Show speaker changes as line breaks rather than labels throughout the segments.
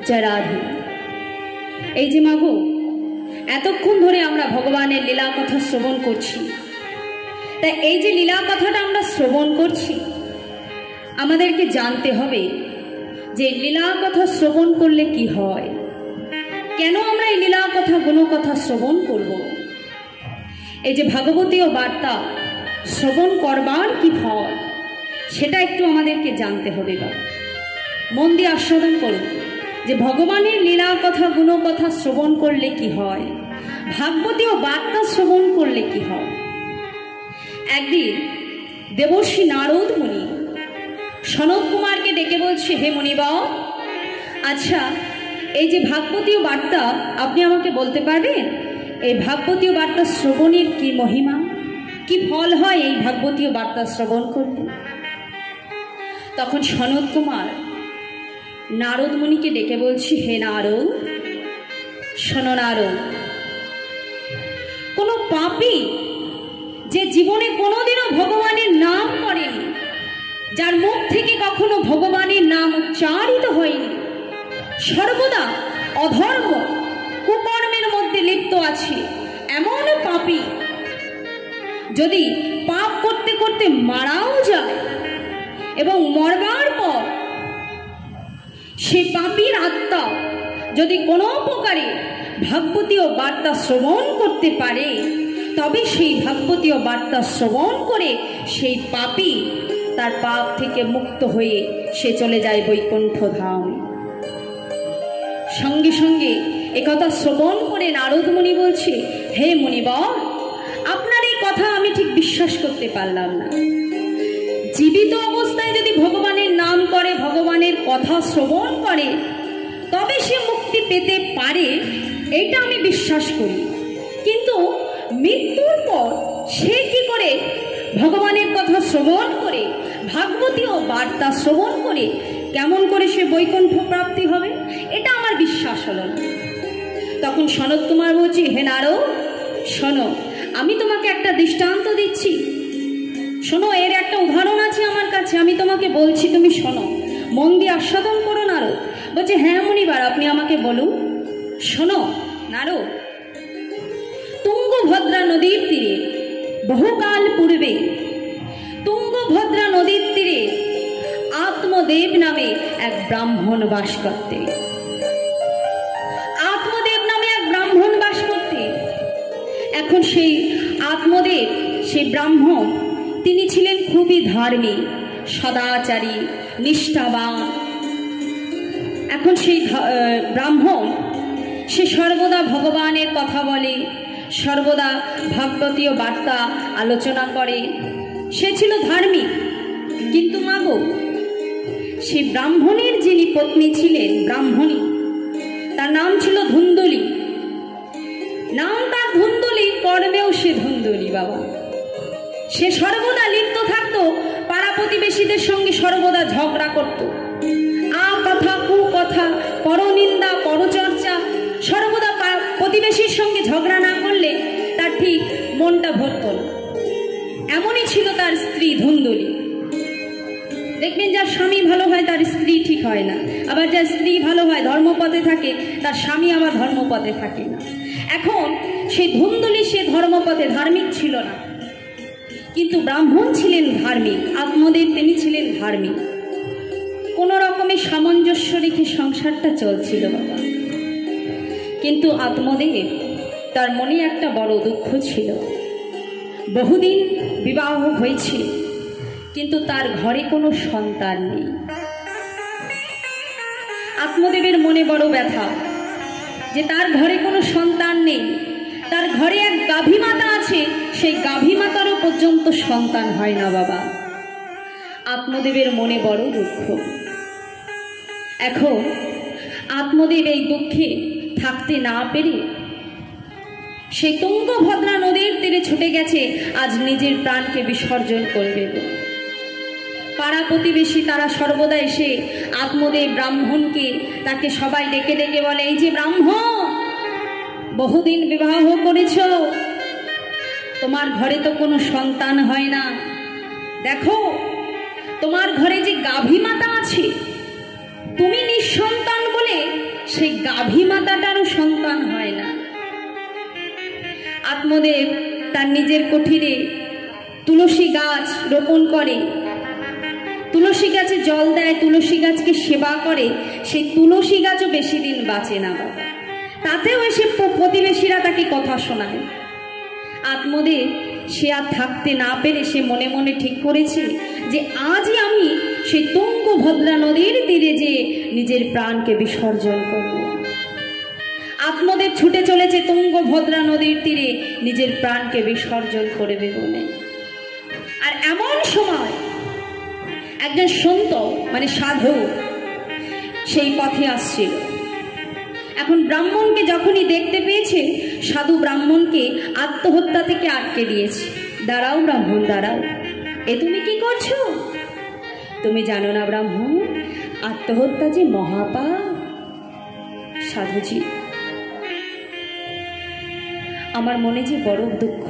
জয় রাধে। এই যে মাগো, এতক্ষণ ধরে আমরা ভগবানের লীলা কথা শ্রবণ করছি। তাই এই যে লীলা কথাটা আমরা শ্রবণ করছি, আমাদেরকে জানতে হবে যে লীলা কথা শ্রবণ করলে কি হয়, কেন আমরা এই লীলা কথা গুণকথা শ্রবণ করব। এই যে ভাগবতীয় বার্তা শ্রবণ করবার কি ফল, সেটা একটু আমাদেরকে জানতে হবে। বা মন দিয়ে আস্বাদন করুন যে ভগবানের লীলা কথা গুণকথা শ্রবণ করলে কি হয়, ভাগবতীয় বার্তা শ্রবণ করলে কি হয়। একদিন দেবর্ষি নারদ মুনি সনত কুমারকে ডেকে বলছে, হে মুনিবর, আচ্ছা এই যে ভাগবতীয় বার্তা আপনি আমাকে বলতে পারবেন, এই ভাগবতীয় বার্তা শ্রবণের কি মহিমা, কি ফল হয় এই ভাগবতীয় বার্তা শ্রবণ করলে। তখন সনত কুমার নারদ মুনিকে ডেকে বলছি, হে নারদ, শোনো নারদ, কোনো পাপী যে জীবনে কোনোদিনও ভগবানের নাম করেনি, যার মুখ থেকে কখনো ভগবানের নাম উচ্চারিত হয়নি, সর্বদা অধর্ম কুকর্মের মধ্যে লিপ্ত আছে, এমন পাপী যদি পাপ করতে করতে মারাও যায় এবং মরবার পর সেই পাপীর আত্মা যদি কোনো প্রকারে ভাগবতীয় বার্তা শ্রবণ করতে পারে, তবে সেই ভাগবতীয় বার্তা শ্রবণ করে সেই পাপী তার পাপ থেকে মুক্ত হয়ে সে চলে যায় বৈকুণ্ঠ ধাম। সঙ্গে সঙ্গে একথা শ্রবণ করে নারদ মুনি বলছে, হে মুনিবর, আপনার এই কথা আমি ঠিক বিশ্বাস করতে পারলাম না। জীবিত অবস্থায় যদি ভগবানের নাম করে, ভগবানের কথা শ্রবণ করে, তবে সে মুক্তি পেতে পারে, এটা আমি বিশ্বাস করি। কিন্তু মৃত্যুর পর সে কি করে ভগবানের কথা শ্রবণ করে, ভাগবতীয় বার্তা শ্রবণ করে কেমন করে সে বৈকুণ্ঠ প্রাপ্তি হবে, এটা আমার বিশ্বাস হলো না। তখন সনত কুমার বলছি, হে নারদ, শোনো, আমি তোমাকে একটা দৃষ্টান্ত দিচ্ছি, শোনো, এর একটা উদাহরণ আছে আমার কাছে, আমি তোমাকে বলছি, তুমি শোনো, মন দিয়ে আস্বাদন করো। নারদ বলছে, হ্যাঁ মুনিবার, আপনি আমাকে বলুন। শোনো নারদ, তুঙ্গভদ্রা নদীর তীরে বহুকাল পূর্বে তুঙ্গভদ্রা নদীর তীরে আত্মদেব নামে এক ব্রাহ্মণ বাস করতে। আত্মদেব নামে এক ব্রাহ্মণ বাস করতে। এখন সেই আত্মদেব, সেই ব্রাহ্মণ, তিনি ছিলেন খুবই ধার্মিক, সদাচারী, নিষ্ঠাবান। এখন সেই ব্রাহ্মণ সে সর্বদা ভগবানের কথা বলে, সর্বদা ভাগবতীয় বার্তা আলোচনা করে, সে ছিল ধার্মিক। কিন্তু মাগো, সেই ব্রাহ্মণের যিনি পত্নী ছিলেন, ব্রাহ্মণী, তার নাম ছিল ধুন্দুলি। নাম তার ধুন্দুলি, কর্মেও সে ধুন্দুলি। বাবা, সে সর্বদা লিপ্ত থাকতো, পাড়া প্রতিবেশীদের সঙ্গে সর্বদা ঝগড়া করত, আ কথা কু কথা, পরনিন্দা পরচর্চা, সর্বদা প্রতিবেশীর সঙ্গে ঝগড়া না করলে তার ঠিক মনটা ভরত না। এমনই ছিল তার স্ত্রী ধুন্দুলি। দেখবেন যার স্বামী ভালো হয় তার স্ত্রী ঠিক হয় না, আবার যার স্ত্রী ভালো হয়, ধর্মপথে থাকে, তার স্বামী আবার ধর্মপথে থাকে না। এখন সেই ধুন্দুলি সে ধর্মপথে ধার্মিক ছিল না, কিন্তু ব্রাহ্মণ ছিলেন ধার্মিক, আত্মদেব তিনি ছিলেন ধার্মিক। কোনো রকমের সামঞ্জস্য রেখে সংসারটা চলছিল বাবা। কিন্তু আত্মদেব, তার মনে একটা বড় দুঃখ ছিল। বহুদিন বিবাহ হয়েছে, কিন্তু তার ঘরে কোনো সন্তান নেই। আত্মদেবের মনে বড় ব্যথা যে তার ঘরে কোনো সন্তান নেই। তার ঘরে এক গাভী মাতা আছে, সেই গাভী মাতারও পর্যন্ত সন্তান হয় না বাবা। আত্মদেবের মনে বড় দুঃখ। এখন আত্মদেব এই দুঃখে থাকতে না পেরে সেই তুঙ্গভদ্রা নদীর তীরে ছুটে গেছে, আজ নিজের প্রাণকে বিসর্জন করবে। পাড়া প্রতিবেশী তারা সর্বদা এসে আত্মদেব ব্রাহ্মণকে, তাকে সবাই ডেকে ডেকে বলে, এই যে ব্রাহ্মণ, বহুদিন বিবাহ করেছ, তোমার ঘরে তো কোনো সন্তান হয় না, দেখো তোমার ঘরে যে গাভী মাতা আছে, তুমি নিঃসন্তান বলে সেই গাভী মাতাটারও সন্তান হয় না। আত্মদেব তার নিজের কুঠিরে তুলসী গাছ রোপণ করে, তুলসী গাছে জল দেয়, তুলসী গাছকে সেবা করে। সেই তুলসী গাছও বেশি দিন বাঁচে না বাবা, তাতেও এসে প্রতিবেশীরা তাকে কথা শোনায়। আত্মদেব সে আর থাকতে না পেরে সে মনে মনে ঠিক করেছে যে আজই আমি সেই তুঙ্গভদ্রা নদীর তীরে যে নিজের প্রাণকে বিসর্জন করব। আত্মদেব ছুটে চলেছে তুঙ্গভদ্রা নদীর তীরে নিজের প্রাণকে বিসর্জন করবে বলে। আর এমন সময় একজন সন্ত মানে সাধু সেই পথে আসছিল। এখন ব্রাহ্মণকে যখনই দেখতে পেয়েছে, সাধু ব্রাহ্মণকে আত্মহত্যা থেকে আটকে দিয়েছে। দাঁড়াও ব্রাহ্মণ, দাঁড়াও, এ তুমি কি করছো? তুমি জানো না ব্রাহ্মণ, আত্মহত্যা যে মহাপাপ। সাধুজি, আমার মনে যে বড় দুঃখ,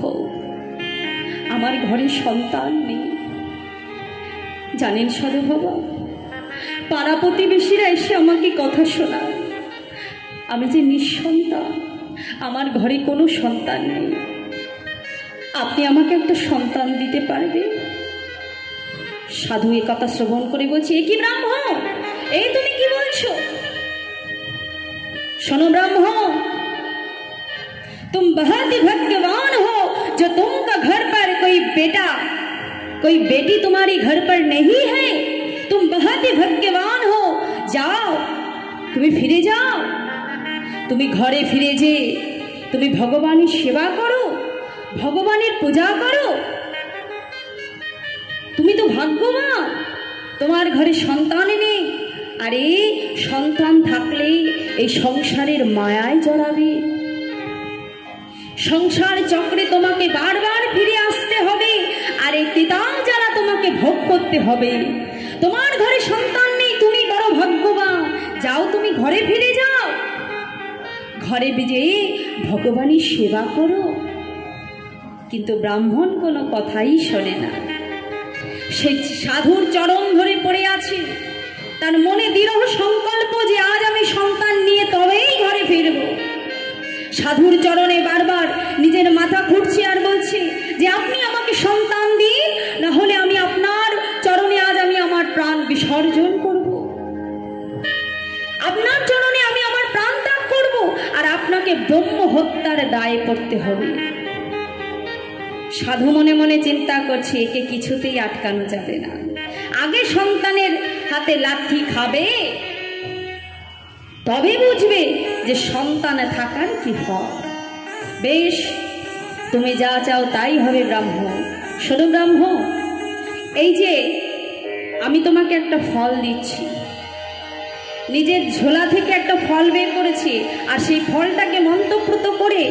আমার ঘরে সন্তান নেই। জানেন সাধু বাবা, পাড়া প্রতিবেশীরা এসে আমাকে কথা শোনায় আমি যে নিঃসন্তান, আমার ঘরে কোনো সন্তান নেই। আপনি আমাকে একটা সন্তান দিতে পারবে? সাধু এ কথা শ্রবণ করে বলছে, এ কি ব্রাহ্মণ, এই তুমি কি বলছো? শোনো ব্রাহ্মণ, तुम बहुत ही भाग्यवान हो जो तुमका घर पर कोई बेटा कोई बेटी तुम्हारी घर पर नहीं है। तुम बहुत ही भाग्यवान हो, जाओ তুমি ফিরে যাও, তুমি ঘরে ফিরে যে তুমি ভগবানের সেবা করো, ভগবানের পূজা করো। তুমি তো ভাগ্যবান, তোমার ঘরে সন্তান নেই। আরে সন্তান থাকলে এই সংসারের মায়ায় জড়াবে, সংসার চক্রে তোমাকে বারবার ফিরে আসতে হবে, আর এই তিতাম জ্বালা তোমাকে ভোগ করতে হবে। তোমার ঘরে সন্তান নেই, তুমি বড় ভাগ্যবান, যাও তুমি ঘরে ফিরে যাও, ঘরে যেয়ে ভগবানের সেবা করো। কিন্তু ব্রাহ্মণ কোনো কথাই শোনে না। সেই সাধুর চরণ ধরে পড়ে আছে, তার মনে দৃঢ় সংকল্প যে আজ আমি সন্তান নিয়ে তবেই ঘরে ফিরব। সাধুর চরণে বারবার নিজের মাথা ঘুরছে আর বলছে যে আপনি আমাকে সন্তান দিন, না হলে আমি আপনার চরণে আজ আমি আমার প্রাণ বিসর্জন করব, আপনার চরণে আমি আমার প্রাণ ত্যাগ করব, আর আপনাকে ব্রহ্ম হত্যার দায়ে পড়তে হবে। সাধু মনে মনে চিন্তা করছে একে কিছুতেই আটকানো যাবে না, আগে সন্তানের হাতে লাথি খাবে, তবে বুঝবে যে সন্তান থাকার কি ফল। বেশ, তুমি যা চাও তাই হবে ব্রাহ্মণ। শোনো ব্রাহ্মণ, এই যে আমি তোমাকে একটা ফল দিচ্ছি, নিজের ঝোলা থেকে একটা ফল বের করেছি, আর সেই ফলটাকে মন্ত্রপ্রত করে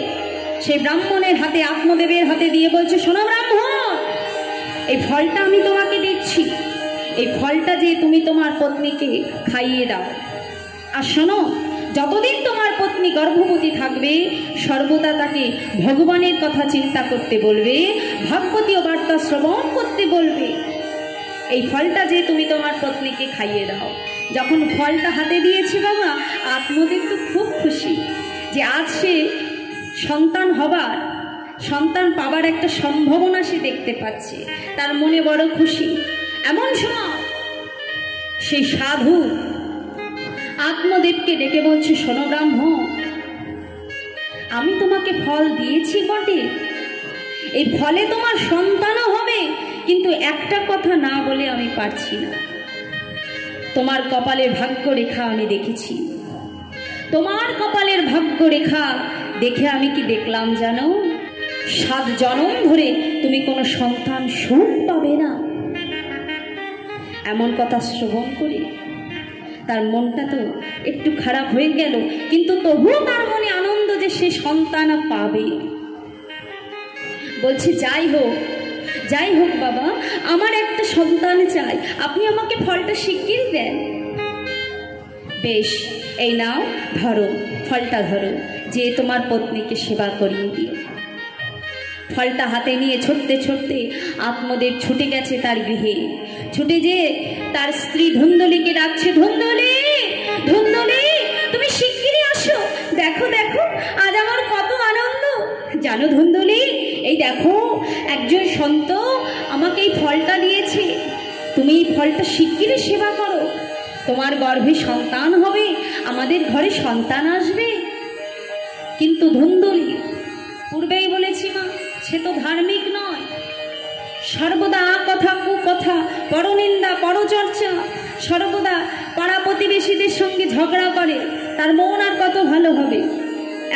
সেই ব্রাহ্মণের হাতে, আত্মদেবের হাতে দিয়ে বলছে, শোনো ব্রাহ্মণ, এই ফলটা আমি তোমাকে দিচ্ছি, এই ফলটা যে তুমি তোমার পত্নীকে খাইয়ে দাও। আর শোনো, যতদিন তোমার পত্নী গর্ভবতী থাকবে সর্বদা তাকে ভগবানের কথা চিন্তা করতে বলবে, ভাগবতীয় বার্তা শ্রবণ করতে বলবে। এই ফলটা যে তুমি তোমার পত্নীকে খাইয়ে দাও। যখন ফলটা হাতে দিয়েছে বাবা, আত্মদেব তো খুব খুশি যে আজ সে সন্তান পাবার একটা সম্ভাবনা সে দেখতে পাচ্ছে, তার মনে বড় খুশি। এমন সময় সেই সাধু আত্মদেবকে ডেকে বলছে, শোনো ব্রাহ্মণ, আমি তোমাকে ফল দিয়েছি বটে, এই ফলে তোমার সন্তানও হবে, কিন্তু একটা কথা না বলে আমি পারছি না। তোমার কপালে ভাগ্য রেখা আমি দেখেছি, তোমার কপালের ভাগ্য রেখা দেখে আমি কি দেখলাম জানো? 7 জনম ধরে তুমি কোনো সন্তান সুখ পাবে না। এমন কথা শ্রবণ করে তার মনটা তো একটু খারাপ হয়ে গেল, কিন্তু তবুও তার মনে আনন্দ যে সে সন্তান পাবে। বলছে, যাই হোক বাবা, আমার একটা সন্তান চাই, আপনি আমাকে ফলটা শিগগির দেন। বেশ, এই নাও, ধরো ফলটা, ধরো, যে তোমার পত্নীকে সেবা করিয়ে দিও। ফলটা হাতে নিয়ে ছুটতে ছুটতে আত্মদেব ছুটে গেছে তার গৃহে। ছুটে যেয়ে তার স্ত্রী ধুন্দুলিকে ডাকছে, ধুন্দুলি, ধুন্দুলি, তুমি শিগগির দেখো দেখো আজ আমার কত আনন্দ জানো ধুন্দুলি, এই দেখো একজন সন্ত আমাকে এই ফলটা দিয়েছে, তুমি এই ফলটা শিগগিরই সেবা করো, তোমার গর্ভে সন্তান হবে, আমাদের ঘরে সন্তান আসবে। কিন্তু ধুন্দুলি, পূর্বেই বলেছি মা, সে তো ধার্মিক নয়, সর্বদা কথা কুকথা, পরনিন্দা পরচর্চা, সর্বদা পাড়া প্রতিবেশীদের সঙ্গে ঝগড়া করে, তার মন আর কত ভালো হবে।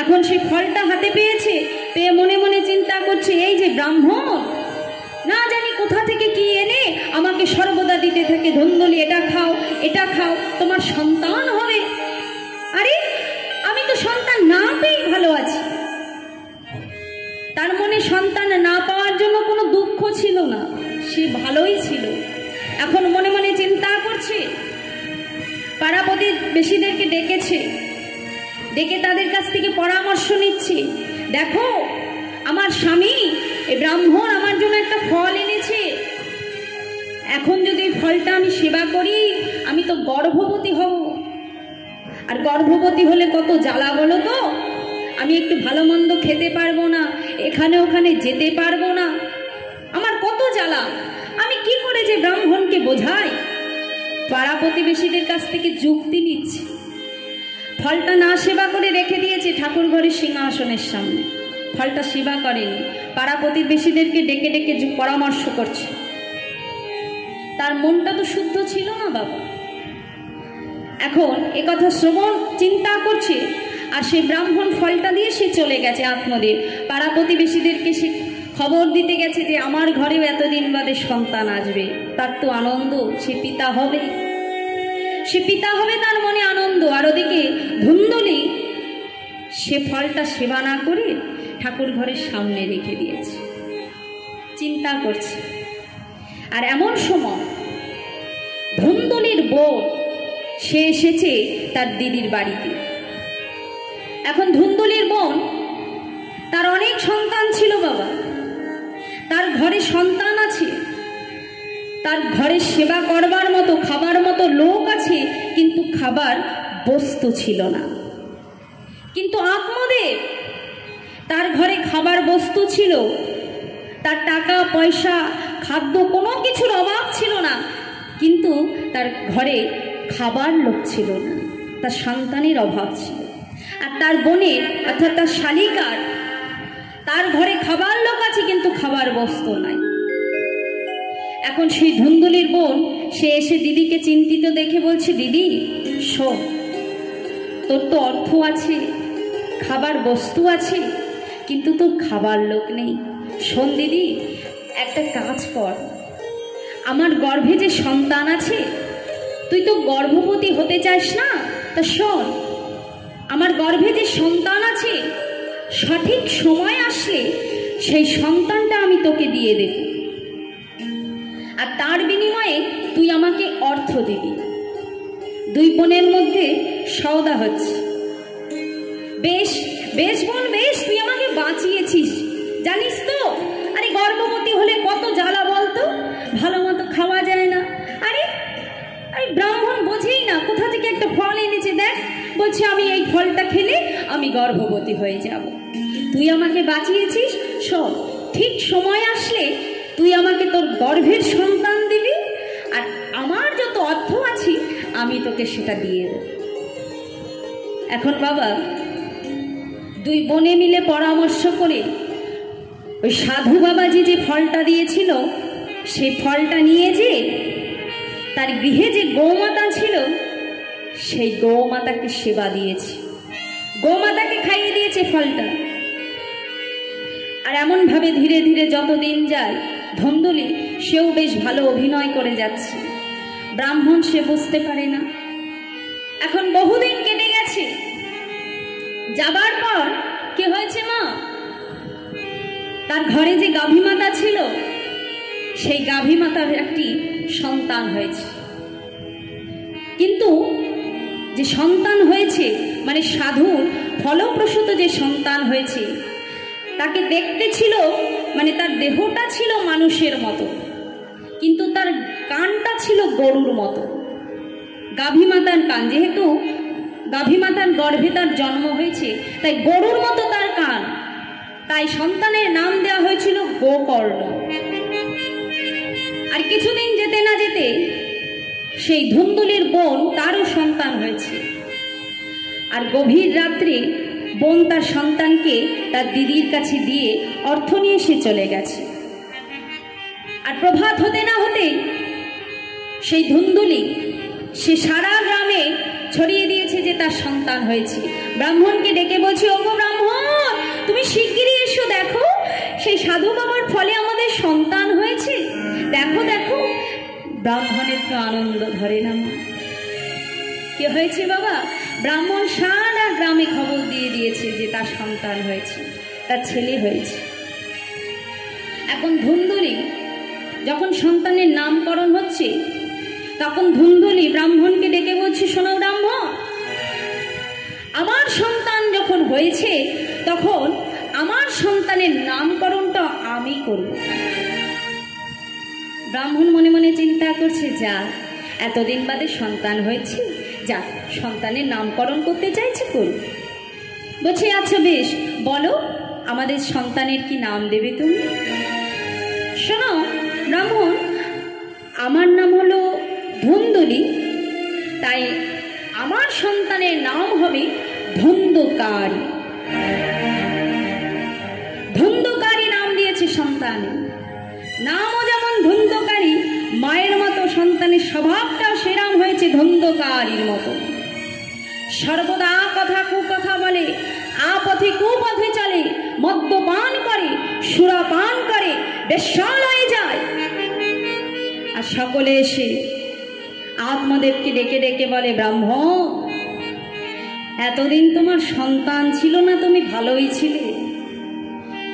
এখন সে ফলটা হাতে পেয়েছে, পেয়ে মনে মনে চিন্তা করছে, এই যে ব্রাহ্মণ না জানি কোথা থেকে কি এনে আমাকে সর্বদা দিতে থাকে, ধুন্দুলি এটা খাও এটা খাও, তোমার সন্তান হবে। আরে আমি তো সন্তান না পেয়ে ভালো আছি। তার মনে সন্তান না পাওয়ার জন্য কোনো দুঃখ ছিল না, সে ভালোই ছিল। এখন মনে মনে চিন্তা করছে, পাড়া প্রতিবেশীদেরকে ডেকেছে, ডেকে তাদের কাছ থেকে পরামর্শ নিচ্ছে, দেখো আমার স্বামী এই ব্রাহ্মণ আমার জন্য একটা ফল এনেছে, এখন যদি ফলটা আমি সেবা করি আমি তো গর্ভবতী হব, আর গর্ভবতী হলে কত জ্বালা বলো তো, আমি একটু ভালো মন্দ খেতে পারবো না, এখানে ওখানে যেতে পারবো না, আমার কত জ্বালা, আমি কি করে যে ব্রাহ্মণকে বোঝাই। পাড়া প্রতিবেশীদের কাছ থেকে যুক্তি নিচ্ছে, ফলটা না সেবা করে রেখে দিয়েছে ঠাকুর ঘরের সিংহাসনের সামনে, ফলটা সেবা করেনি, পাড়া প্রতিবেশীদেরকে ডেকে ডেকে পরামর্শ করছে। তার মনটা তো শুদ্ধ ছিল না বাবা। এখন একথা শ্রবণ চিন্তা করছে, আর সে ব্রাহ্মণ ফলটা দিয়ে সে চলে গেছে আত্মদেব, পাড়া প্রতিবেশীদেরকে সে খবর দিতে গেছে যে আমার ঘরেও এতদিন বাদে সন্তান আসবে, তার তো আনন্দ, সে পিতা হবে, সে পিতা হবে, তার মনে আনন্দ। আর ওদিকে ধুন্দুলি সে ফলটা সেবা না করে ঠাকুর ঘরের সামনে রেখে দিয়েছে, চিন্তা করছে। আর এমন সময় ধুন্দুলির বউ সে এসেছে তার দিদির বাড়িতে। এখন ধুন্দুলির বোন, তার অনেক সন্তান ছিল বাবা, তার ঘরে সন্তান আছে, তার ঘরে সেবা করবার মতো খাবার মতো লোক আছে, কিন্তু খাবার বস্তু ছিল না। কিন্তু আত্মদেব, তার ঘরে খাবার বস্তু ছিল, তার টাকা পয়সা খাদ্য কোনো কিছুর অভাব ছিল না, কিন্তু তার ঘরে খাবার লোক ছিল না, তার সন্তানের অভাব ছিল। আর তার বোনের অর্থাৎ তার শালিকার, তার ঘরে খাবার লোক আছে কিন্তু খাবার বস্তু নাই। এখন সেই ধুন্দুলির বোন সে এসে দিদিকে চিন্তিত দেখে বলছে, দিদি শোন, তোর তো অর্থ আছে, খাবার বস্তু আছে, কিন্তু তোর খাবার লোক নেই। শোন দিদি, একটা কাজ কর, আমার গর্ভে যে সন্তান আছে, তুই তো গর্ভবতী হতে চাস না, তা শোন, আমার গর্ভে যে সন্তান আছে, সঠিক সময় আসলে সেই সন্তানটা আমি তোকে দিয়ে দেব, আর তার বিনিময়ে তুই আমাকে অর্থ দিবি। দুই বোনের মধ্যে সওদা হচ্ছে। বেশ বেশ বোন বেশ, তুই আমাকে বাঁচিয়েছিস, জানিস তো, আরে গর্ভবতী হলে কত জ্বালা বলতো, ভালো মতো খাওয়া যায় না। আরে আরে ব্রাহ্মণ বোঝেই না, কোথা থেকে একটা ফল এনেছে, দেখ, বলছে আমি এই ফলটা খেলে আমি গর্ভবতী হয়ে যাব। তুই আমাকে বাঁচিয়েছিস, শোন, ঠিক সময় আসলে তুই আমাকে তোর গর্ভের সন্তান দিবি, আর আমার যত অর্থ আছে আমি তোকে সেটা দিয়ে দেব। এখন বাবা দুই বোনে মিলে পরামর্শ করে ওই সাধু বাবাজি যে ফলটা দিয়েছিল, সেই ফলটা নিয়ে যে তার গৃহে যে গৌমাতা ছিল, সেই গৌমাতাকে সেবা দিয়েছে, গৌমাতাকে খাইয়ে দিয়েছে ফলটা। আর এমন ভাবে ধীরে ধীরে যতদিন যায়, ধুন্দুলি সেও বেশ ভালো অভিনয় করে যাচ্ছে। ব্রাহ্মণ সে বুঝতে পারে না। এখন বহুদিন কেটে গেছে, যাবার পর কি হয়েছে মা, তার ঘরে যে গাভী মাতা ছিল, সেই গাভী মাতার একটি সন্তান হয়েছে। কিন্তু যে সন্তান হয়েছে, মানে সাধুর ফলপ্রসূত যে সন্তান হয়েছে, তাকে দেখতে ছিল, মানে তার দেহটা ছিল মানুষের মতো, কিন্তু তার কানটা ছিল গরুর মতো। গাভী মাতার কান, যেহেতু গাভীমাতার গর্ভে তার জন্ম হয়েছে, তাই গরুর মতো তার কান, তাই সন্তানের নাম দেওয়া হয়েছিল গোকর্ণ। আর কিছুদিন যেতে না যেতে সেই ধুন্দুলির বোন তারও সন্তান হয়েছে। আর গভীর রাত্রে বোন তার সন্তানকে তার দিদির কাছে দিয়ে অর্থ নিয়ে সে চলে গেছে। আর প্রভাত হতে না হতেই সেই ধুন্দুলি সে সারা গ্রামে ছড়িয়ে দিয়েছে যে তার সন্তান হয়েছে। ব্রাহ্মণকে ডেকে বলছে, ওগো ব্রাহ্মণ, তুমি শিগগিরই এসো, দেখো সেই সাধু বাবার ফলে আমাদের সন্তান হয়েছে, দেখো দেখো। ব্রাহ্মণের তো আনন্দ ধরে না। কি হয়েছে বাবা? ব্রাহ্মণ সারা গ্রামে খবর দিয়ে দিয়েছে যে তার সন্তান হয়েছে, তার ছেলে হয়েছে। এখন ধুন্দুলি যখন সন্তানের নামকরণ হচ্ছে, তখন ধুন্দুলি ব্রাহ্মণকে ডেকে বলছে, শোনো ব্রাহ্মণ, আমার সন্তান যখন হয়েছে তখন আমার সন্তানের নামকরণটা আমি করব। ব্রাহ্মণ মনে মনে চিন্তা করছে, যা এতদিন বাদে সন্তান হয়েছে, যা সন্তানের নামকরণ করতে চাইছে করব। বলছে, আচ্ছা বেশ, বলো আমাদের সন্তানের কি নাম দেবে তুমি? শোনো ব্রাহ্মণ, আমার নাম হলো ধুন্দুলি, তাই আমার সন্তানের নাম হবে ধুন্দুকারী। ধুন্দুকারী নাম দিয়েছে সন্তান। নামও যেমন ধুন্দুকারী, মায়ের মতো সন্তানের স্বভাবটাও সেরাম হয়েছে ধুন্দুকারীর মতো। সর্বদা কথা কুকথা বলে, আপথে কুপথে চলে, মদ্যপান করে, সুরাপান করে, বেশ্যালয়ে যায়। আর সকলে এসে আত্মদেবকে ডেকে ডেকে বলে, ব্রাহ্মণ, এতদিন তোমার সন্তান ছিল না, তুমি ভালোই ছিলে।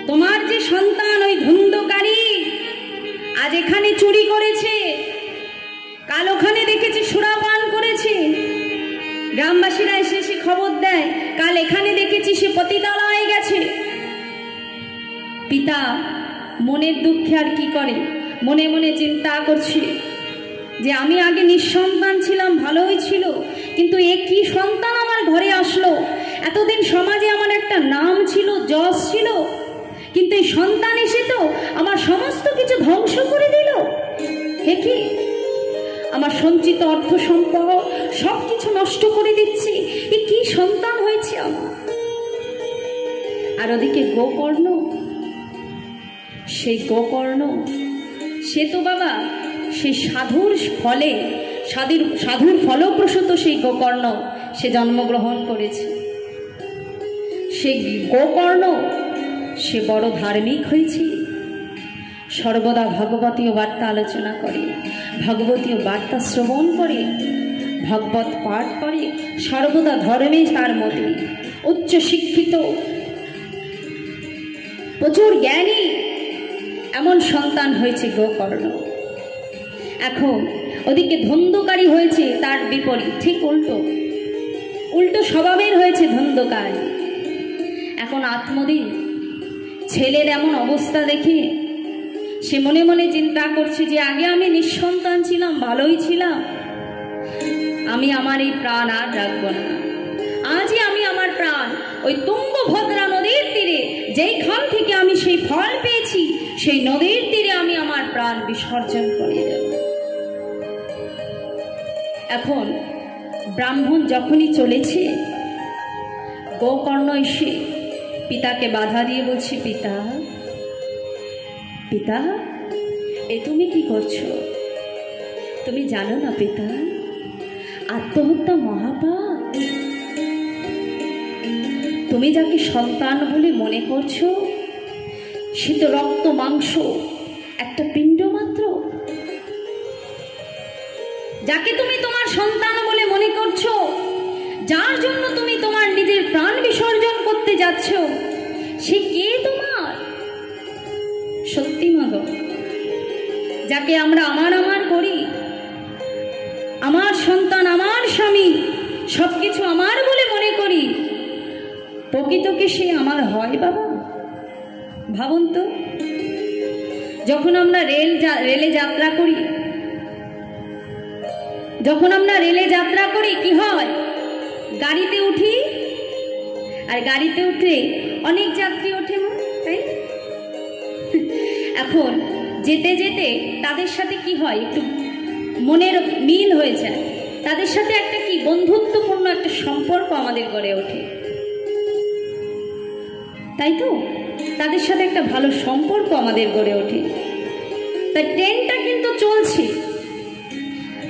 তোমার যে সন্তান ওই ধুন্দুকারী আজ এখানে চুরি করেছে, কাল ওখানে দেখেছে সুরাপান করেছে। গ্রামবাসীরা এসে এসে খবর দেয়, কাল এখানে দেখেছি সে পতিতালয়ে গেছে। পিতা মনের দুঃখে আর কি করে, মনে মনে চিন্তা করছে যে আমি আগে নিঃসন্তান ছিলাম, ভালোই ছিল, কিন্তু এ কি সন্তান আমার ঘরে আসলো। এতদিন সমাজে আমার একটা নাম ছিল, যশ ছিল, কিন্তু এই সন্তান এসে তো আমার সমস্ত কিছু ধ্বংস করে দিল। হে কি, আমার সঞ্চিত অর্থ সম্পদ সবকিছু নষ্ট করে দিচ্ছে। এ কি সন্তান হয়েছে আমার। আর ওদিকে গোকর্ণ, সেই গোকর্ণ সে তো বাবা সেই সাধুর ফলে, সাধুর ফলপ্রসূত সেই গোকর্ণ সে জন্মগ্রহণ করেছে। সেই গোকর্ণ সে বড় ধার্মিক হয়েছে, সর্বদা ভগবতীয় বার্তা আলোচনা করে, ভগবতীয় বার্তা শ্রবণ করে, ভগবত পাঠ করে, সর্বদা ধর্মে তার মতে, উচ্চ শিক্ষিত, প্রচুর জ্ঞানী, এমন সন্তান হয়েছে গোকর্ণ। এখন ওদিকে ধুন্দুকারী হয়েছে তার বিপরীত, ঠিক উল্টো, উল্টো স্বভাবের হয়েছে ধুন্দুকারী। এখন আত্মদিন ছেলের এমন অবস্থা দেখে সে মনে মনে চিন্তা করছে যে আগে আমি নিঃসন্তান ছিলাম, ভালোই ছিলাম, আমি আমার এই প্রাণ আর রাখবো না। আজই আমি আমার প্রাণ ওই তুঙ্গভদ্রা নদীর তীরে, যেইখান থেকে আমি সেই ফল পেয়েছি, সেই নদীর তীরে আমি আমার প্রাণ বিসর্জন করে দেব। এখন ব্রাহ্মণ যখনই চলেছে, গোকর্ণ এসে পিতাকে বাধা দিয়ে বলছে, পিতা, পিতা, এ তুমি কি করছো? তুমি জানো না পিতা, আত্মহত্যা মহাপাপ। তুমি যাকে সন্তান বলে মনে করছো, সে তো রক্ত মাংস একটা পিণ্ড মাত্র। যাকে তুমি তোমার সন্তান বলে মনে করছো, যার জন্য তুমি তোমার নিজের প্রাণ বিসর্জন করতে যাচ্ছ, সে কে তোমার? সত্যি মাগো, যাকে আমরা আমার আমার করি, আমার সন্তান, আমার স্বামী, সবকিছু আমার বলে মনে করি, প্রকৃতকে সে আমার হয় বাবা? ভাবুন তো, যখন আমরা রেলে যাত্রা করি, যখন আমরা রেলে যাত্রা করি কি হয়? গাড়িতে উঠি, আর গাড়িতে উঠে অনেক যাত্রী ওঠে না, তাই? এখন যেতে যেতে তাদের সাথে কি হয়, একটু মনের মিল হয়ে যায়, তাদের সাথে একটা কি বন্ধুত্বপূর্ণ একটা সম্পর্ক আমাদের গড়ে ওঠে, তাই তো? তাদের সাথে একটা ভালো সম্পর্ক আমাদের গড়ে ওঠে। তাই ট্রেনটা কিন্তু চলছে,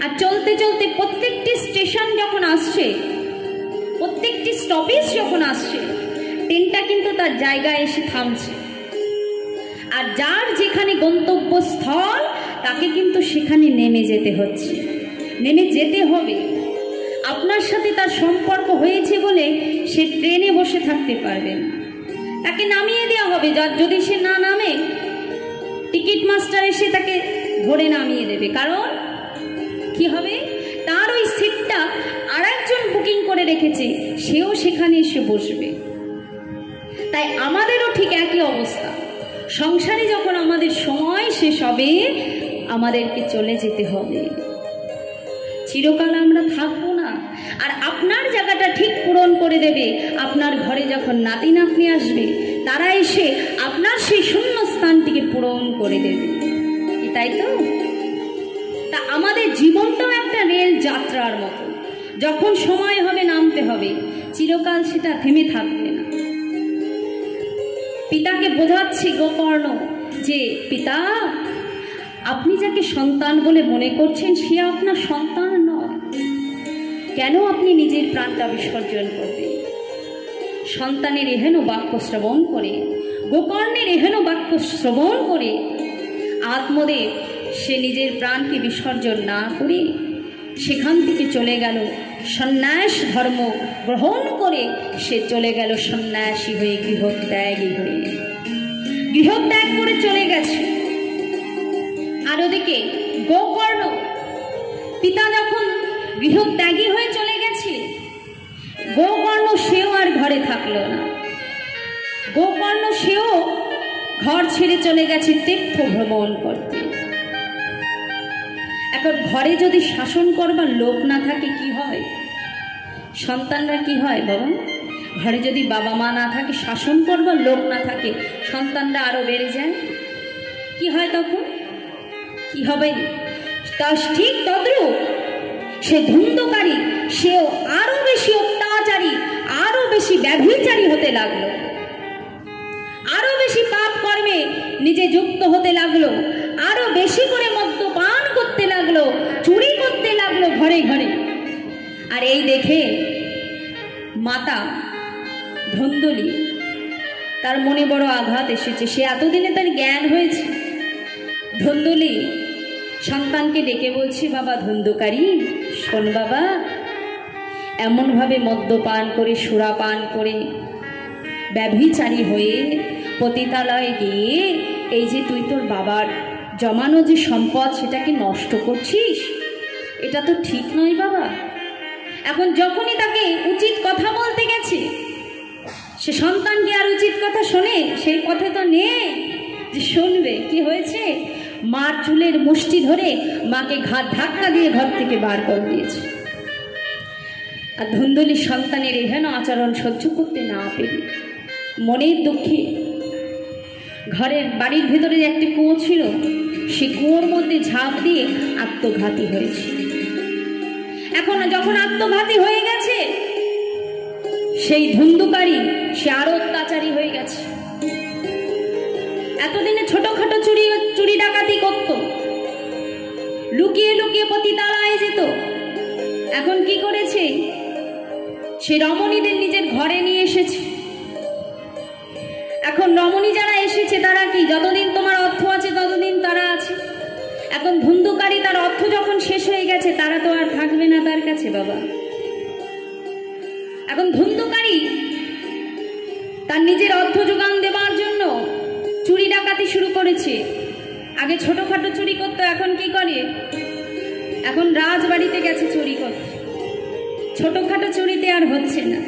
আর চলতে চলতে প্রত্যেকটি স্টেশন যখন আসছে, প্রত্যেকটি স্টপেজ যখন আসছে, ট্রেনটা কিন্তু তার জায়গায় এসে থামছে। আর যার যেখানে গন্তব্যস্থল তাকে কিন্তু সেখানে নেমে যেতে হচ্ছে, নেমে যেতে হবে। আপনার সাথে তার সম্পর্ক হয়েছে বলে সে ট্রেনে বসে থাকতে পারবে না, তাকে নামিয়ে দেওয়া হবে। যদি সে না নামে, টিকিট মাস্টার এসে তাকে ধরে নামিয়ে দেবে। কারণ কি হবে, তার ওই সিটটা আর একজন বুকিং করে রেখেছে, সেও সেখানে এসে বসবে। তাই আমাদেরও ঠিক একই অবস্থা। সংসারে যখন আমাদের সময় শেষ হবে, আমাদেরকে চলে যেতে হবে। চিরকাল আমরা থাকবো না। আর আপনার জায়গাটা ঠিক পূরণ করে দেবে আপনার ঘরে যখন নাতি নাতনি আসবে, তারা এসে আপনার সেই শূন্য স্থানটিকে পূরণ করে দেবে, তাই তো? তা আমাদের জীবনটাও একটা রেল যাত্রার মতো, যখন সময় হবে নামতে হবে, চিরকাল সেটা থেমে থাকবে না। পিতাকে বোঝাচ্ছি গোকর্ণ যে, পিতা, আপনি যাকে সন্তান বলে মনে করছেন সে আপনার সন্তান নয়। কেন আপনি নিজের প্রাণটা বিসর্জন করবেন? সন্তানের এহেন বাক্য শ্রবণ করে, গোকর্ণের এহেন বাক্য শ্রবণ করে আত্মদেব সে নিজের প্রাণকে বিসর্জন না করে সেখান থেকে চলে গেল সন্ন্যাস ধর্ম গ্রহণ করে। সে চলে গেল সন্ন্যাসী হয়ে, গৃহত্যাগী হয়ে, গৃহত্যাগ করে চলে গেছে। আর ওদিকে গোকর্ণ, পিতা যখন গৃহত্যাগী হয়ে চলে গেছে, গোকর্ণ সেও আর ঘরে থাকলো না। গোকর্ণ সেও ঘর ছেড়ে চলে গেছে তীর্থ ভ্রমণ করতে। এখন ঘরে যদি শাসন করবার লোক না থাকে কি হয়? সন্তানরা কি হয় বাবা? ঘরে যদি বাবা মা না থাকে, শাসন করবার লোক না থাকে, সন্তানরা আরো বেড়ে যায়। কি হয় তখন? কি হবে? তার ঠিক তদ্রূপ সে ধুন্দকারী, সেও আরো বেশি অত্যাচারী, আরো বেশি ব্যভিচারী হতে লাগলো, আরো বেশি পাপ কর্মে নিজে যুক্ত হতে লাগলো, আরো বেশি করে মদ্যপান করতে লাগলো, চুরি করতে লাগলো ঘরে ঘরে। আর এই দেখে মাতা ধুন্দুলি, তার মনে বড় আঘাত এসেছে। সে এতদিনে তার জ্ঞান হয়েছে। ধুন্দুলি সন্তানকে ডেকে বলছে, বাবা ধুন্দুকারী, শোন বাবা, এমনভাবে মদ্যপান করে, সুরাপান করে, ব্যভিচারী হয়ে পতিতালয়ে গিয়ে এই যে তুই তোর বাবার জমানো যে সম্পদ সেটাকে নষ্ট করছিস, এটা তো ঠিক নয় বাবা। এখন যখনই তাকে উচিত কথা বলতে গেছে, সে সন্তানকে আর উচিত কথা শোনে, সেই পথে তো নেই যে শুনবে। কি হয়েছে? মার চুলের মুষ্টি ধরে মাকে ঘাট ধাক্কা দিয়ে ঘর থেকে বার করে দিয়েছে। আর ধুন্দুলির সন্তানের এহেন আচরণ সহ্য করতে না পেরে মনের দুঃখে ঘরের বাড়ির ভেতরে একটি কুয়ো ছিল, সে কুয়োর মধ্যে ঝাঁপ দিয়ে আত্মঘাতী হয়েছে। এখন যখন আত্মঘাতী হয়ে গেছে, সেই ধুন্দুকারী সে আরো অত্যাচারী হয়ে গেছে। এতদিনে ছোটখাটো চুরি ডাকাতি করত, লুকিয়ে লুকিয়ে পতিতালয়ে যেত। এখন কি করেছে? সে রমণীদের নিজের ঘরে নিয়ে এসেছে। এখন রমণী যারা এসেছে তারা কি, যতদিন তোমার অর্থ আছে ততদিন তারা আছে। এখন ধুন্দুকারী তার অর্থ যখন শেষ হয়ে গেছে, তারা তো আর থাকবে না তার কাছে বাবা। এখন ধুন্দুকারী তার নিজের অর্থ যোগান দেবার জন্য চুরি ডাকাতি শুরু করেছে। আগে ছোটখাটো চুরি করতো, এখন কি করে? এখন রাজবাড়িতে গেছে চুরি করতে। ছোটখাটো চুরিতে আর হচ্ছে না,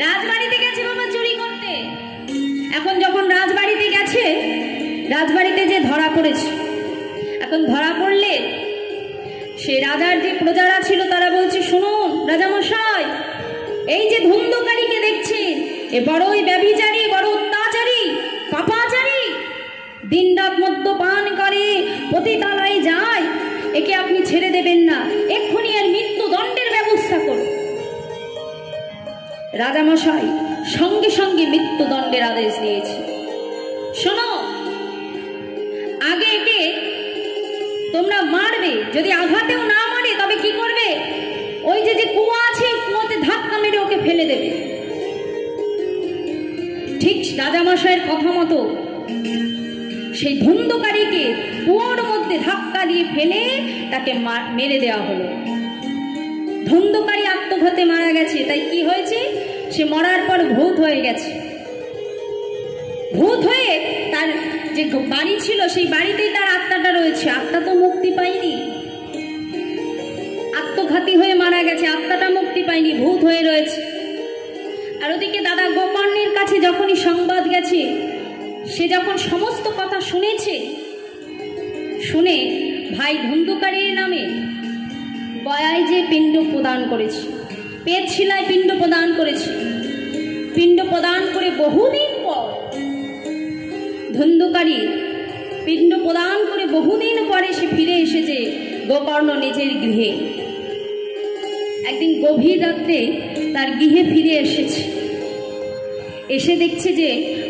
রাজবাড়িতে গেছে বাবা চুরি করতে। এখন যখন রাজবাড়িতে গেছে, রাজবাড়িতে যে ধরা পড়েছে, এখন ধরা পড়লে সে রাজার যে প্রজারা ছিল তারা বলছে, শুনুন রাজামশাই, এই যে ধুন্ধকারীকে দেখছেন, এ বড়ই ব্যভিচারী, বড় অত্যাচারী, পাপাচারী, দিনরাত মদ্যপান করে, পতিতালয়ে যায়, একে আপনি ছেড়ে দেবেন না, এক্ষুনি এর মৃত্যুদণ্ডের ব্যবস্থা করুন। রাজামশাই সঙ্গে সঙ্গে মৃত্যুদণ্ডের আদেশ দিয়েছে। শোনো, আগে একে তোমরা মারবে, যদি আঘাতেও না মারে তবে কি করবে, ওই যে যে কুয়া আছে কুয়াতে ধাক্কা মেরে ওকে ফেলে দেবে। ঠিক রাজামশাইয়ের কথা মতো সেই ধুন্ধকারীকে কুয়োর মধ্যে ধাক্কা দিয়ে ফেলে তাকে মেরে দেওয়া হলো। ধুন্ধকারী আত্মঘাতে মারা গেছে। তাই কি হয়েছে, সে মরার পর ভূত হয়ে গেছে। ভূত হয়ে তার যে বাড়ি ছিল সেই বাড়িতেই তার আত্মাটা রয়েছে। আত্মা তো মুক্তি পায়নি, আত্মঘাতী হয়ে মারা গেছে, আত্মাটা মুক্তি পায়নি, ভূত হয়ে রয়েছে। আর ওদিকে দাদা গোকর্ণের কাছে যখনই সংবাদ গেছে, সে যখন সমস্ত কথা শুনেছে, শুনে ভাই ধুন্ধকারীর নামে গয়ায় যে পিণ্ড প্রদান করেছে, পেটশিলায় পিণ্ড প্রদান করেছে, পিণ্ড প্রদান করে বহুদিন পর ধুন্ধকারী পিণ্ড প্রদান করে বহুদিন পরে সে ফিরে এসেছে গোকর্ণ নিজের গৃহে। একদিন গভীর রাত্রে তার গৃহে ফিরে এসেছে, এসে দেখছে যে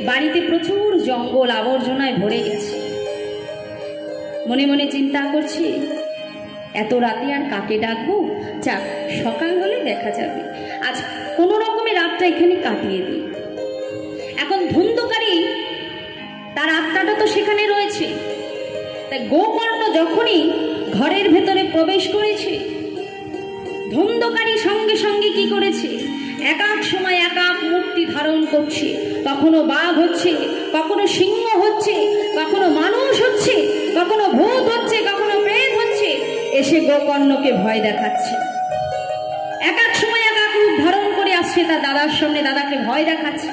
বাড়িতে প্রচুর জঙ্গল আবর্জনায় ভরে গেছে। মনে মনে চিন্তা করছে, এত রাতে আর কাকে ডাকবো, যাক সকাল হলে দেখা যাবে, আজ কোনো রকমে রাতটা এখানে কাটিয়ে দিই। এখন ধুন্ধকারী তার আত্মাটা তো সেখানে রয়েছে। তাই গোকর্ণ যখনই ঘরের ভেতরে প্রবেশ করেছে, ধুন্ধকারী সঙ্গে সঙ্গে কি করেছে, এক এক সময় এক এক মূর্তি ধারণ করছে। কখনো বাঘ হচ্ছে, কখনো সিংহ হচ্ছে, কখনো মানুষ হচ্ছে, কখনো ভূত হচ্ছে, কখনো প্রেত হচ্ছে, এসে গোকর্ণকে ভয় দেখাচ্ছে। এক এক সময় এক এক রূপ ধারণ করে আসছে তার দাদার সামনে, দাদাকে ভয় দেখাচ্ছে।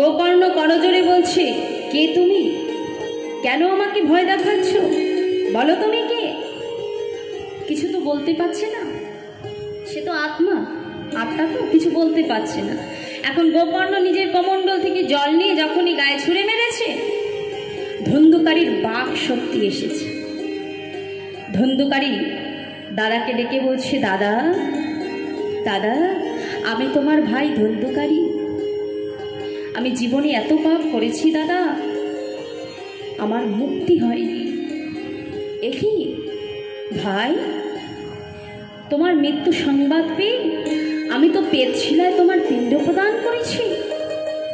গোকর্ণ করজোরে বলছে, কে তুমি, কেন আমাকে ভয় দেখাচ্ছ, বলো তুমি কে? কিছু তো বলতে পারছে না, সে তো আত্মা, আত্মা তো কিছু বলতে পারছে না। এখন গোকর্ণ নিজের কমণ্ডল থেকে জল নিয়ে যখনই গায়ে ছুঁড়ে মেরেছে, ধুন্ধকারীর বাক শক্তি এসেছে। ধুন্ধকারী দাদাকে ডেকে বলছে, দাদা দাদা, আমি তোমার ভাই ধুন্ধকারী, আমি জীবনে এত পাপ করেছি দাদা, আমার মুক্তি হয়নি। একই ভাই, তোমার মৃত্যু সংবাদ পেয়ে আমি তো পেটশিলায় তোমার পিণ্ড প্রদান করেছি,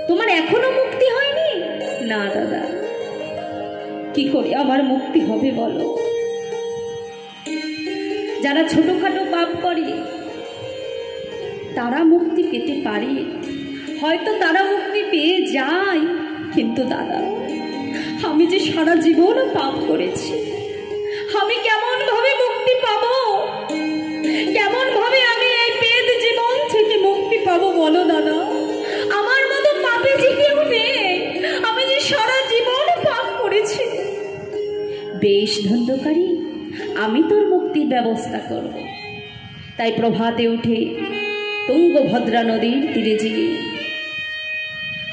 তোমার এখনো মুক্তি হয়নি? না দাদা, কি করে আমার মুক্তি হবে বলো? যারা ছোটখাটো পাপ করে তারা মুক্তি পেতে পারে, হয়তো তারা মুক্তি পেয়ে যায়, কিন্তু দাদা আমি যে সারা জীবন পাপ করেছি, আমি কেমন ভাবে মুক্তি পাবো, কেমন ভাবে আমি এই পেট জীবন থেকে মুক্তি পাবো বলো দাদা? আমার মতো পাপে যে কেউ নেই, আমি যে সারা জীবন পাপ করেছি। বেশ ধুন্ধকারী, আমি তোর মুক্তির ব্যবস্থা করব। তাই প্রভাতে উঠে তুঙ্গভদ্রা নদীর তীরে যেয়ে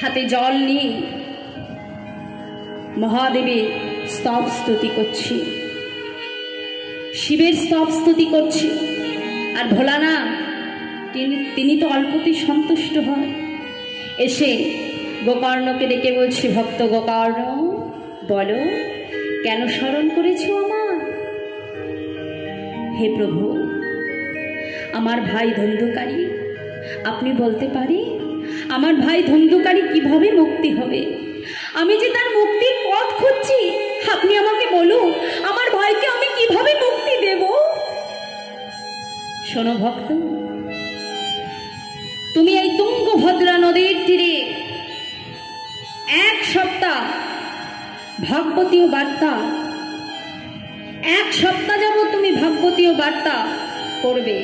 হাতে জল নিয়ে মহাদেবের স্তব স্তুতি করছি, শিবের স্তব স্তুতি করছি। আর ভোলানাথ তিনি তো অল্পতেই সন্তুষ্ট হয়, এসে গোকর্ণকে ডেকে বলছি, ভক্ত গোকর্ণ বলো, কেন স্মরণ করেছ আমার? হে প্রভু, আমার ভাই ধুন্ধকারী, আপনি বলতে পারি আমার ভাই ধুন্ধকারী কিভাবে মুক্তি হবে? আমি যে তার মুক্তির পথ খুঁজছি, আপনি আমাকে বলুন আমার ভাইকে আমি কিভাবে মুক্তি দেব? শোনো ভক্ত, তুমি এই তুঙ্গভদ্রা নদীর তীরে এক সপ্তাহ ভাগবতীয় বার্তা, এক সপ্তাহ যাবত তুমি ভাগবতীয় বার্তা করবে।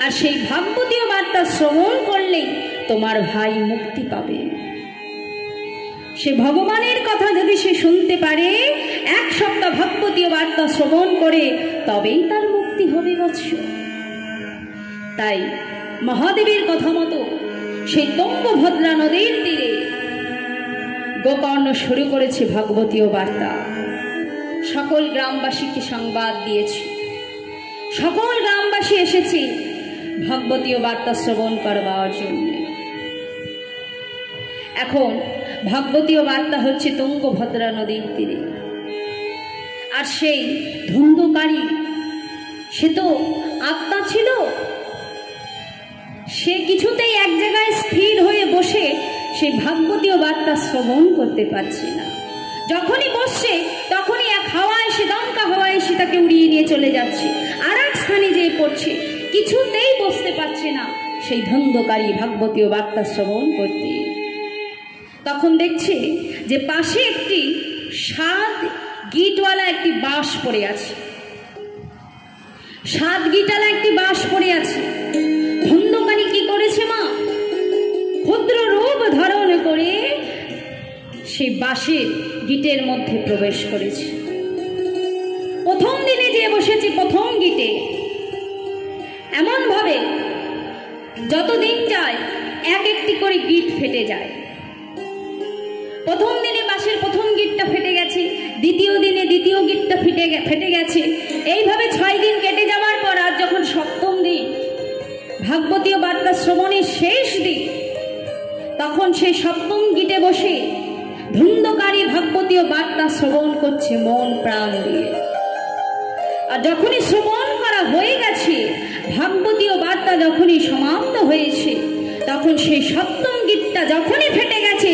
আর সেই ভাগবতীয় বার্তা শ্রবণ করলেই তোমার ভাই মুক্তি পাবে। সে ভগবানের কথা যদি সে শুনতে পারে, এক সপ্তাহ ভাগবতীয় বার্তা শ্রবণ করে, তবেই তার মুক্তি হবে বৎস। তাই মহাদেবের কথা মতো সেই তুঙ্গভদ্রা নদীর তীরে গোকর্ণ শুরু করেছে ভাগবতীয় বার্তা। সকল গ্রামবাসীকে সংবাদ দিয়েছে, সকল গ্রামবাসী এসেছে ভাগবতীয় বার্তা শ্রবণ করবার জন্য। এখন ভাগবতীয় বার্তা হচ্ছে তুঙ্গভদ্রা নদীর তীরে। আর সেই ধুন্ধকারী, সে তো আত্মা ছিল, সে কিছুতেই এক জায়গায় স্থির হয়ে বসে সেই ভাগবতীয় বার্তা শ্রবণ করতে পারছে না। যখনই বসছে তখনই এক হাওয়া এসে, দমকা হাওয়া এসে তাকে উড়িয়ে নিয়ে চলে যাচ্ছে, আর এক স্থানে যেয়ে পড়ছে, কিছুতেই বসতে পারছে না সেই ধুন্ধকারী ভাগবতীয় বার্তা শ্রবণ করতে। তখন দেখছে যে পাশে একটি 7 গিটওয়ালা একটি বাঁশ পড়ে আছে, 7 গিটওয়ালা একটি বাঁশ পড়ে আছে। ধুন্ধকারী কি করেছে মা? ক্ষুদ্র রূপ ধারণ করে সেই বাঁশের গিটের মধ্যে প্রবেশ করেছে। প্রথম দিনে যে বসেছে প্রথম গিটে, এমন ভাবে যতদিন যায় এক একটি করে গিট ফেটে যায়। প্রথম দিনে বাঁশের প্রথম গিটটা ফেটে গেছে, দ্বিতীয় দিনে দ্বিতীয় গিটটা ফেটে গেছে। এইভাবে 6 দিন কেটে যাওয়ার পর আজ যখন 7ম দিন, ভাগবতীয় বার্তা শ্রবণের শেষ দিন, তখন সেই 7ম গিটে বসে ধুন্ধকারী ভাগবতীয় বার্তা শ্রবণ করছে মন প্রাণ দিয়ে। আর যখনই শ্রবণ করা হয়ে গেছে, ভাগবতীয় বার্তা যখনই সমাপ্ত হয়েছে, তখন সেই 7ম গিটটা যখনই ফেটে গেছে,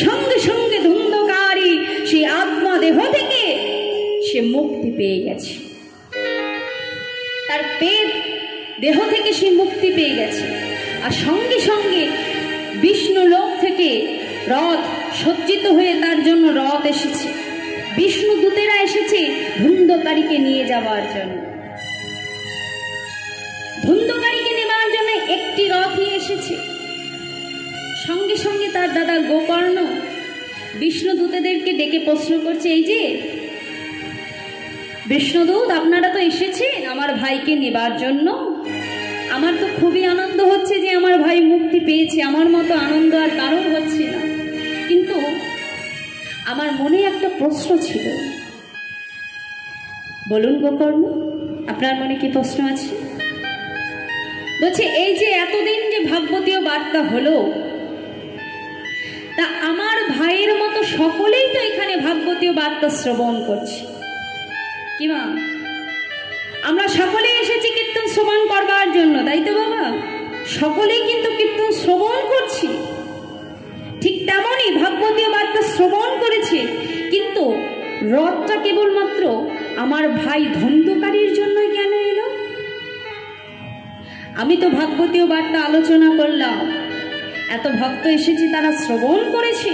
সঙ্গে সঙ্গে ধুন্ধকারী সেই আত্মা দেহ থেকে সে মুক্তি পেয়ে গেছে। তার পেট দেহ থেকে সে মুক্তি পেয়ে গেছে। আর সঙ্গে সঙ্গে বিষ্ণু লোক থেকে রথ সজ্জিত হয়ে তার জন্য রথ এসেছে, বিষ্ণু দূতেরা এসেছে ধুন্ধকারীকে নিয়ে যাওয়ার জন্য। ধুন্ধকারীকে নেবার জন্য একটি রথই এসেছে। সঙ্গে সঙ্গে তার দাদা গোকর্ণ বিষ্ণু দূতেদেরকে ডেকে প্রশ্ন করছে, এই যে বিষ্ণুদূত, আপনারা তো এসেছেন আমার ভাইকে নেবার জন্য। আমার তো খুবই আনন্দ হচ্ছে যে আমার ভাই মুক্তি পেয়েছে, আমার মতো আনন্দ আর কারণ হচ্ছে না। কিন্তু আমার মনে একটা প্রশ্ন ছিল। বলুন গোকর্ণ, আপনার মনে কি প্রশ্ন আছে? বলছে, এই যে এতদিন যে ভাগবতীয় বার্তা হলো, তা আমার ভাইয়ের মতো সকলেই তো এখানে ভাগবতীয় বার্তা শ্রবণ করছে, কি মা? আমরা সকলেই এসেছি কীর্তন শ্রবণ করবার জন্য, তাই তো বাবা? সকলেই কিন্তু কীর্তন শ্রবণ করছি। ঠিক তেমনই ভাগবতীয় বার্তা শ্রবণ করেছে, কিন্তু রথটা কেবলমাত্র আমার ভাই ধুন্ধকারীর জন্যই কেন এলো? আমি তো ভাগবতীয় বার্তা আলোচনা করলাম, এত ভক্ত এসেছে, তারা শ্রবণ করেছে,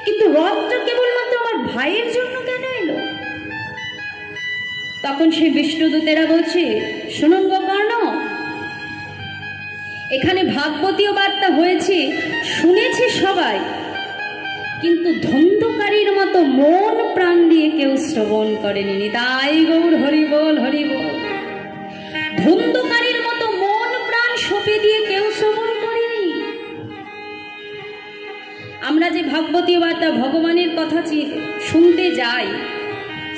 কিন্তু রথটা কেবলমাত্র আমার ভাইয়ের জন্য কেন এলো? তখন সেই বিষ্ণুদূতেরা বলছে, শুনুন গোকর্ণ, এখানে ভাগবতীয় বার্তা হয়েছে, শুনেছে সবাই, কিন্তু ধুন্ধকারীর মতো মন প্রাণ দিয়ে কেউ শ্রবণ করেনি। তাই গৌর হরি বল, হরি বল। ধুন্ধকারীর মতো মন প্রাণ সঁপে দিয়ে কেউ শ্রবণ করেনি। আমরা যে ভাগবতীয় বার্তা ভগবানের কথা শুনতে যাই,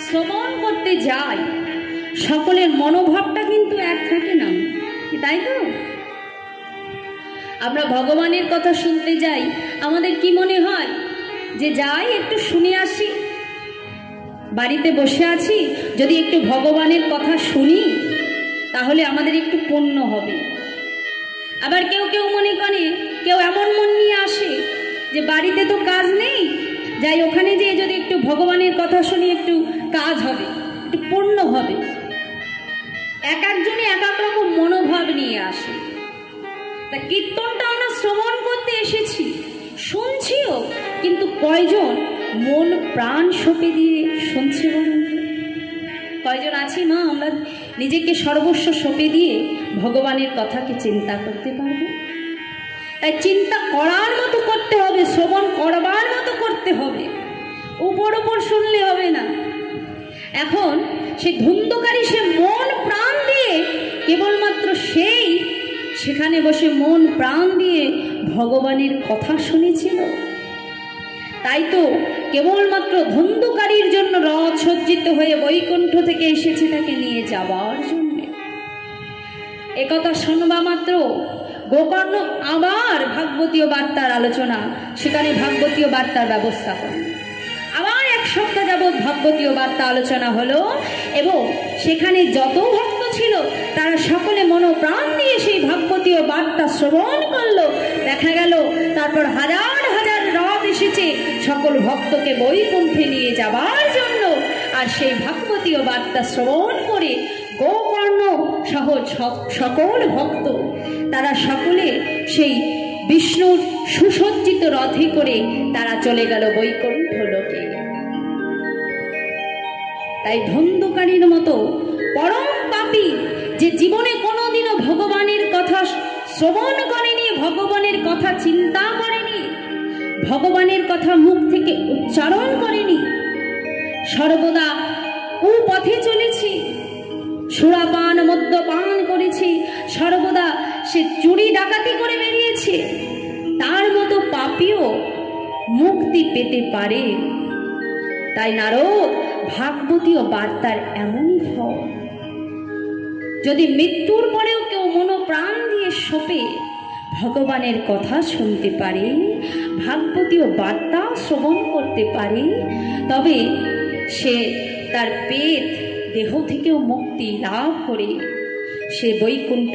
শ্রবণ করতে যাই, সকলের মনোভাবটা কিন্তু এক থাকে না, তাই তো? আমরা ভগবানের কথা শুনতে যাই, আমাদের কি মনে হয় যে যাই একটু শুনে আসি, বাড়িতে বসে আছি, যদি একটু ভগবানের কথা শুনি তাহলে আমাদের একটু পুণ্য হবে। আবার কেউ কেউ মনে করে, কেউ এমন মন নিয়ে আসে যে বাড়িতে তো কাজ নেই, যাই ওখানে যেয়ে যদি একটু ভগবানের কথা শুনি একটু কাজ হবে, একটু পুণ্য হবে। এক একজনে এক এক রকম মনোভাব নিয়ে আসে। তা কীর্তনটা আমরা শ্রবণ করতে এসেছি, শুনছিও, কিন্তু কয়জন মন প্রাণ সঁপে দিয়ে শুনছে বলুন? কয়জন আছি মা আমরা নিজেকে সর্বস্ব সঁপে দিয়ে ভগবানের কথাকে চিন্তা করতে পারবো? তাই চিন্তা করার মতো করতে হবে, শ্রবণ করবার মতো করতে হবে, উপর উপর শুনলে হবে না। এখন সে ধুন্ধকারী, সে মন প্রাণ দিয়ে কেবলমাত্র সেই সেখানে বসে মন প্রাণ দিয়ে ভগবানের কথা শুনেছিল। তাই তো কেবলমাত্র ধন্দুকারীর জন্য রথ সজ্জিত হয়ে বৈকুণ্ঠ থেকে এসেছে তাকে নিয়ে যাবার জন্য। একথা শুনবা মাত্র গোকর্ণ আবার ভাগবতীয় বার্তার আলোচনা, সেখানে ভাগবতীয় বার্তার ব্যবস্থা করেন। আবার এক সপ্তাহ যাবৎ ভাগবতীয় বার্তা আলোচনা হলো এবং সেখানে যত ভক্ত ছিল তারা সকলে মনোপ্রাণ দিয়ে সেই ভাগবতীয় বার্তা শ্রবণ করলো। দেখা গেল তারপর হাজার হাজার রথ এসেছে সকল ভক্তকে বৈকুণ্ঠে নিয়ে যাবার জন্য। আর সেই ভাগবতীয় বার্তা শ্রবণ করে গোকর্ণ সহ সকল ভক্ত তারা সকলে সেই বিষ্ণুর সুসজ্জিত রথে করে তারা চলে গেল বৈকুণ্ঠ লোকে। তাই ধন্দকারীর মতো পরম পাপী যে জীবনে কোনোদিনও ভগবানের কথা শ্রবণ করেনি, ভগবানের কথা চিন্তা করেনি, ভগবানের কথা মুখ থেকে উচ্চারণ করেনি, সর্বদা কুপথে চলেছি, সুরাপান মদ্যপান করেছি, সর্বদা সে চুরি ডাকাতি করে বেরিয়েছে, তার মতো পাপীও মুক্তি পেতে পারে। তাই নারদ ভাগবতীয় বার্তার এমনই ফল। যদি মৃত্যুর পরেও কেউ মনোপ্রাণ দিয়ে শোপে ভগবানের কথা শুনতে পারে, ভাগবতীয় বার্তা শ্রবণ করতে পারে, তবে সে তার পেট দেহ থেকেও মুক্তি লাভ করে সে বৈকুণ্ঠ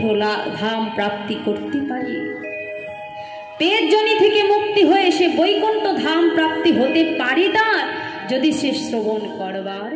ধাম প্রাপ্তি করতে পারে। পেট জনি থেকে মুক্তি হয়ে সে বৈকুণ্ঠ ধাম প্রাপ্তি হতে পারে তার, যদি সে শ্রবণ করবার